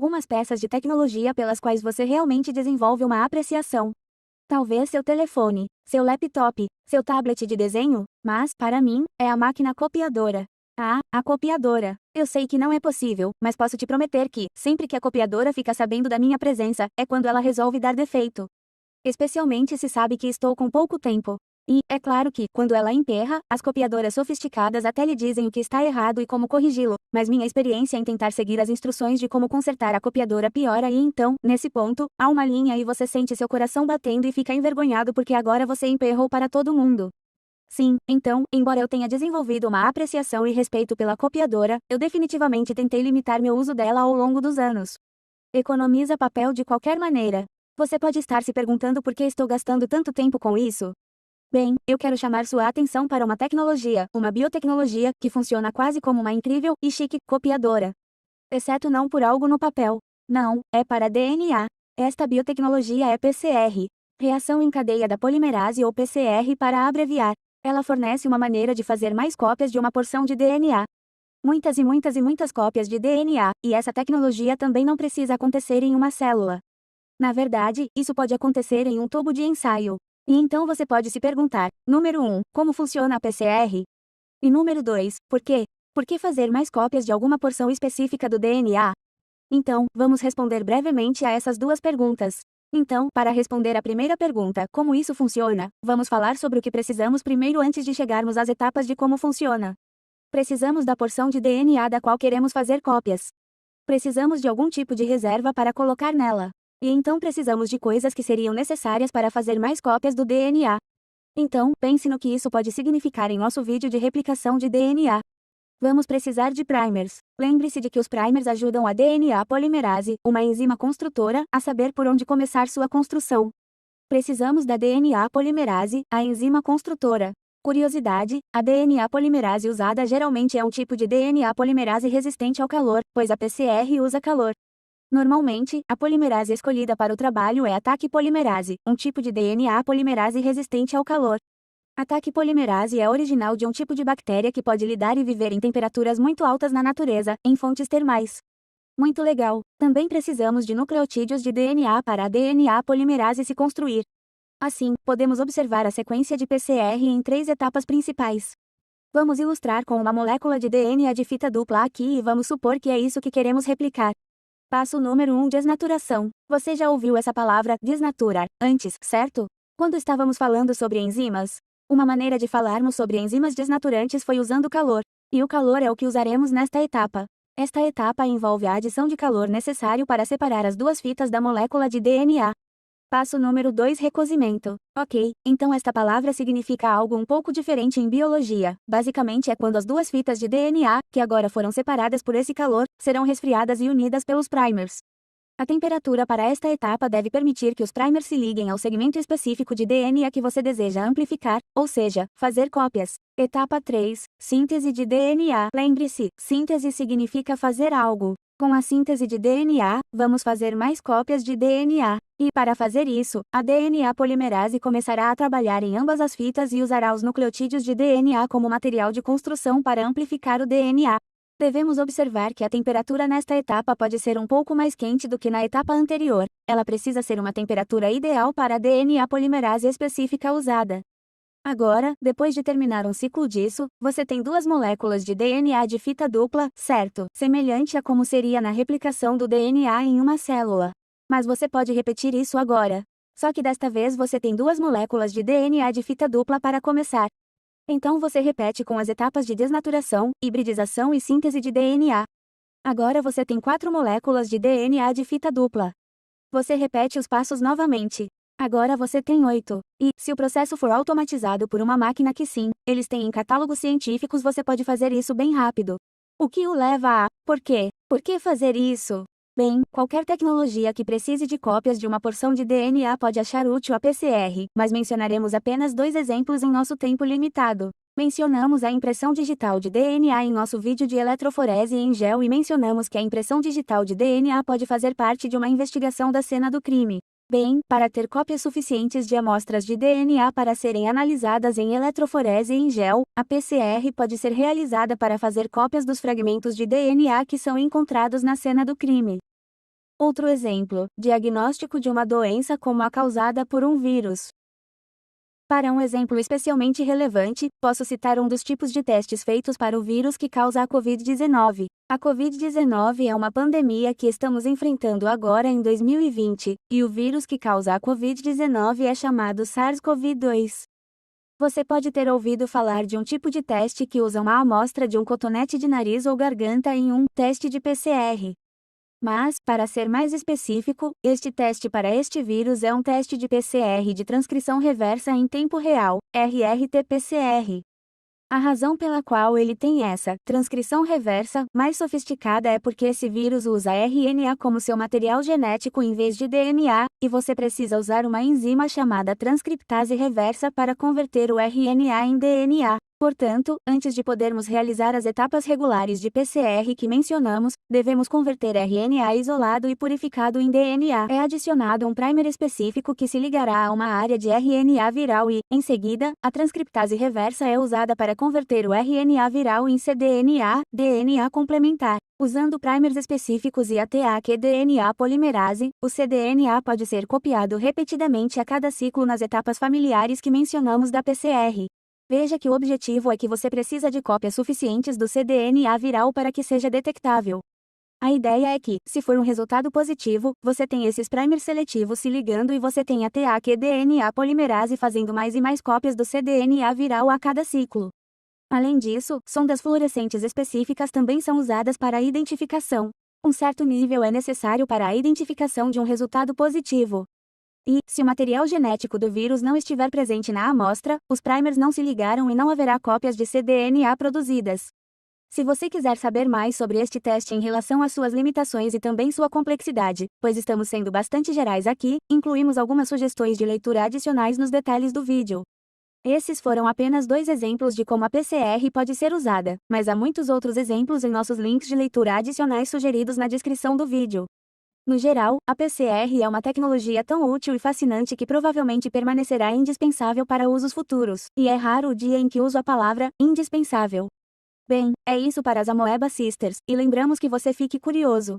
algumas peças de tecnologia pelas quais você realmente desenvolve uma apreciação. Talvez seu telefone, seu laptop, seu tablet de desenho, mas, para mim, é a máquina copiadora. Ah, a copiadora. Eu sei que não é possível, mas posso te prometer que, sempre que a copiadora fica sabendo da minha presença, é quando ela resolve dar defeito. Especialmente se sabe que estou com pouco tempo. E, é claro que, quando ela emperra, as copiadoras sofisticadas até lhe dizem o que está errado e como corrigi-lo, mas minha experiência em tentar seguir as instruções de como consertar a copiadora piora e então, nesse ponto, há uma linha e você sente seu coração batendo e fica envergonhado porque agora você emperrou para todo mundo. Sim, então, embora eu tenha desenvolvido uma apreciação e respeito pela copiadora, eu definitivamente tentei limitar meu uso dela ao longo dos anos. Economiza papel de qualquer maneira. Você pode estar se perguntando por que estou gastando tanto tempo com isso? Bem, eu quero chamar sua atenção para uma tecnologia, uma biotecnologia, que funciona quase como uma incrível e chique copiadora. Exceto não por algo no papel. Não, é para DNA. Esta biotecnologia é PCR. Reação em cadeia da polimerase ou PCR para abreviar. Ela fornece uma maneira de fazer mais cópias de uma porção de DNA. Muitas e muitas e muitas cópias de DNA, e essa tecnologia também não precisa acontecer em uma célula. Na verdade, isso pode acontecer em um tubo de ensaio. E então você pode se perguntar, número 1, como funciona a PCR? E número 2, por quê? Por que fazer mais cópias de alguma porção específica do DNA? Então, vamos responder brevemente a essas duas perguntas. Então, para responder a primeira pergunta, como isso funciona, vamos falar sobre o que precisamos primeiro antes de chegarmos às etapas de como funciona. Precisamos da porção de DNA da qual queremos fazer cópias. Precisamos de algum tipo de reserva para colocar nela. E então precisamos de coisas que seriam necessárias para fazer mais cópias do DNA. Então, pense no que isso pode significar em nosso vídeo de replicação de DNA. Vamos precisar de primers. Lembre-se de que os primers ajudam a DNA polimerase, uma enzima construtora, a saber por onde começar sua construção. Precisamos da DNA polimerase, a enzima construtora. Curiosidade, a DNA polimerase usada geralmente é um tipo de DNA polimerase resistente ao calor, pois a PCR usa calor. Normalmente, a polimerase escolhida para o trabalho é a Taq polimerase, um tipo de DNA polimerase resistente ao calor. A Taq polimerase é original de um tipo de bactéria que pode lidar e viver em temperaturas muito altas na natureza, em fontes termais. Muito legal. Também precisamos de nucleotídeos de DNA para a DNA polimerase se construir. Assim, podemos observar a sequência de PCR em 3 etapas principais. Vamos ilustrar com uma molécula de DNA de fita dupla aqui e vamos supor que é isso que queremos replicar. Passo número 1, desnaturação. Você já ouviu essa palavra, desnaturar, antes, certo? Quando estávamos falando sobre enzimas, uma maneira de falarmos sobre enzimas desnaturantes foi usando calor. E o calor é o que usaremos nesta etapa. Esta etapa envolve a adição de calor necessário para separar as duas fitas da molécula de DNA. Passo número 2, recozimento. Ok, então esta palavra significa algo um pouco diferente em biologia. Basicamente é quando as duas fitas de DNA, que agora foram separadas por esse calor, serão resfriadas e unidas pelos primers. A temperatura para esta etapa deve permitir que os primers se liguem ao segmento específico de DNA que você deseja amplificar, ou seja, fazer cópias. Etapa 3, síntese de DNA. Lembre-se, síntese significa fazer algo. Com a síntese de DNA, vamos fazer mais cópias de DNA. E para fazer isso, a DNA polimerase começará a trabalhar em ambas as fitas e usará os nucleotídeos de DNA como material de construção para amplificar o DNA. Devemos observar que a temperatura nesta etapa pode ser um pouco mais quente do que na etapa anterior. Ela precisa ser uma temperatura ideal para a DNA polimerase específica usada. Agora, depois de terminar um ciclo disso, você tem duas moléculas de DNA de fita dupla, certo? Semelhante a como seria na replicação do DNA em uma célula. Mas você pode repetir isso agora. Só que desta vez você tem duas moléculas de DNA de fita dupla para começar. Então você repete com as etapas de desnaturação, hibridização e síntese de DNA. Agora você tem 4 moléculas de DNA de fita dupla. Você repete os passos novamente. Agora você tem 8. E, se o processo for automatizado por uma máquina que sim, eles têm em catálogos científicos, você pode fazer isso bem rápido. O que o leva a... Por quê? Por que fazer isso? Bem, qualquer tecnologia que precise de cópias de uma porção de DNA pode achar útil a PCR, mas mencionaremos apenas 2 exemplos em nosso tempo limitado. Mencionamos a impressão digital de DNA em nosso vídeo de eletroforese em gel e mencionamos que a impressão digital de DNA pode fazer parte de uma investigação da cena do crime. Bem, para ter cópias suficientes de amostras de DNA para serem analisadas em eletroforese em gel, a PCR pode ser realizada para fazer cópias dos fragmentos de DNA que são encontrados na cena do crime. Outro exemplo, diagnóstico de uma doença como a causada por um vírus. Para um exemplo especialmente relevante, posso citar um dos tipos de testes feitos para o vírus que causa a Covid-19. A Covid-19 é uma pandemia que estamos enfrentando agora em 2020, e o vírus que causa a Covid-19 é chamado SARS-CoV-2. Você pode ter ouvido falar de um tipo de teste que usa uma amostra de um cotonete de nariz ou garganta em um teste de PCR. Mas, para ser mais específico, este teste para este vírus é um teste de PCR de transcrição reversa em tempo real, RRT-PCR. A razão pela qual ele tem essa transcrição reversa mais sofisticada é porque esse vírus usa RNA como seu material genético em vez de DNA, e você precisa usar uma enzima chamada transcriptase reversa para converter o RNA em DNA. Portanto, antes de podermos realizar as etapas regulares de PCR que mencionamos, devemos converter RNA isolado e purificado em DNA. É adicionado um primer específico que se ligará a uma área de RNA viral e, em seguida, a transcriptase reversa é usada para converter o RNA viral em cDNA, DNA complementar. Usando primers específicos e a taq-DNA polimerase, o cDNA pode ser copiado repetidamente a cada ciclo nas etapas familiares que mencionamos da PCR. Veja que o objetivo é que você precisa de cópias suficientes do cDNA viral para que seja detectável. A ideia é que, se for um resultado positivo, você tem esses primers seletivos se ligando e você tem a taq-DNA polimerase fazendo mais e mais cópias do cDNA viral a cada ciclo. Além disso, sondas fluorescentes específicas também são usadas para a identificação. Um certo nível é necessário para a identificação de um resultado positivo. E, se o material genético do vírus não estiver presente na amostra, os primers não se ligaram e não haverá cópias de cDNA produzidas. Se você quiser saber mais sobre este teste em relação às suas limitações e também sua complexidade, pois estamos sendo bastante gerais aqui, incluímos algumas sugestões de leitura adicionais nos detalhes do vídeo. Esses foram apenas 2 exemplos de como a PCR pode ser usada, mas há muitos outros exemplos em nossos links de leitura adicionais sugeridos na descrição do vídeo. No geral, a PCR é uma tecnologia tão útil e fascinante que provavelmente permanecerá indispensável para usos futuros, e é raro o dia em que uso a palavra indispensável. Bem, é isso para as Amoeba Sisters, e lembramos que você fique curioso.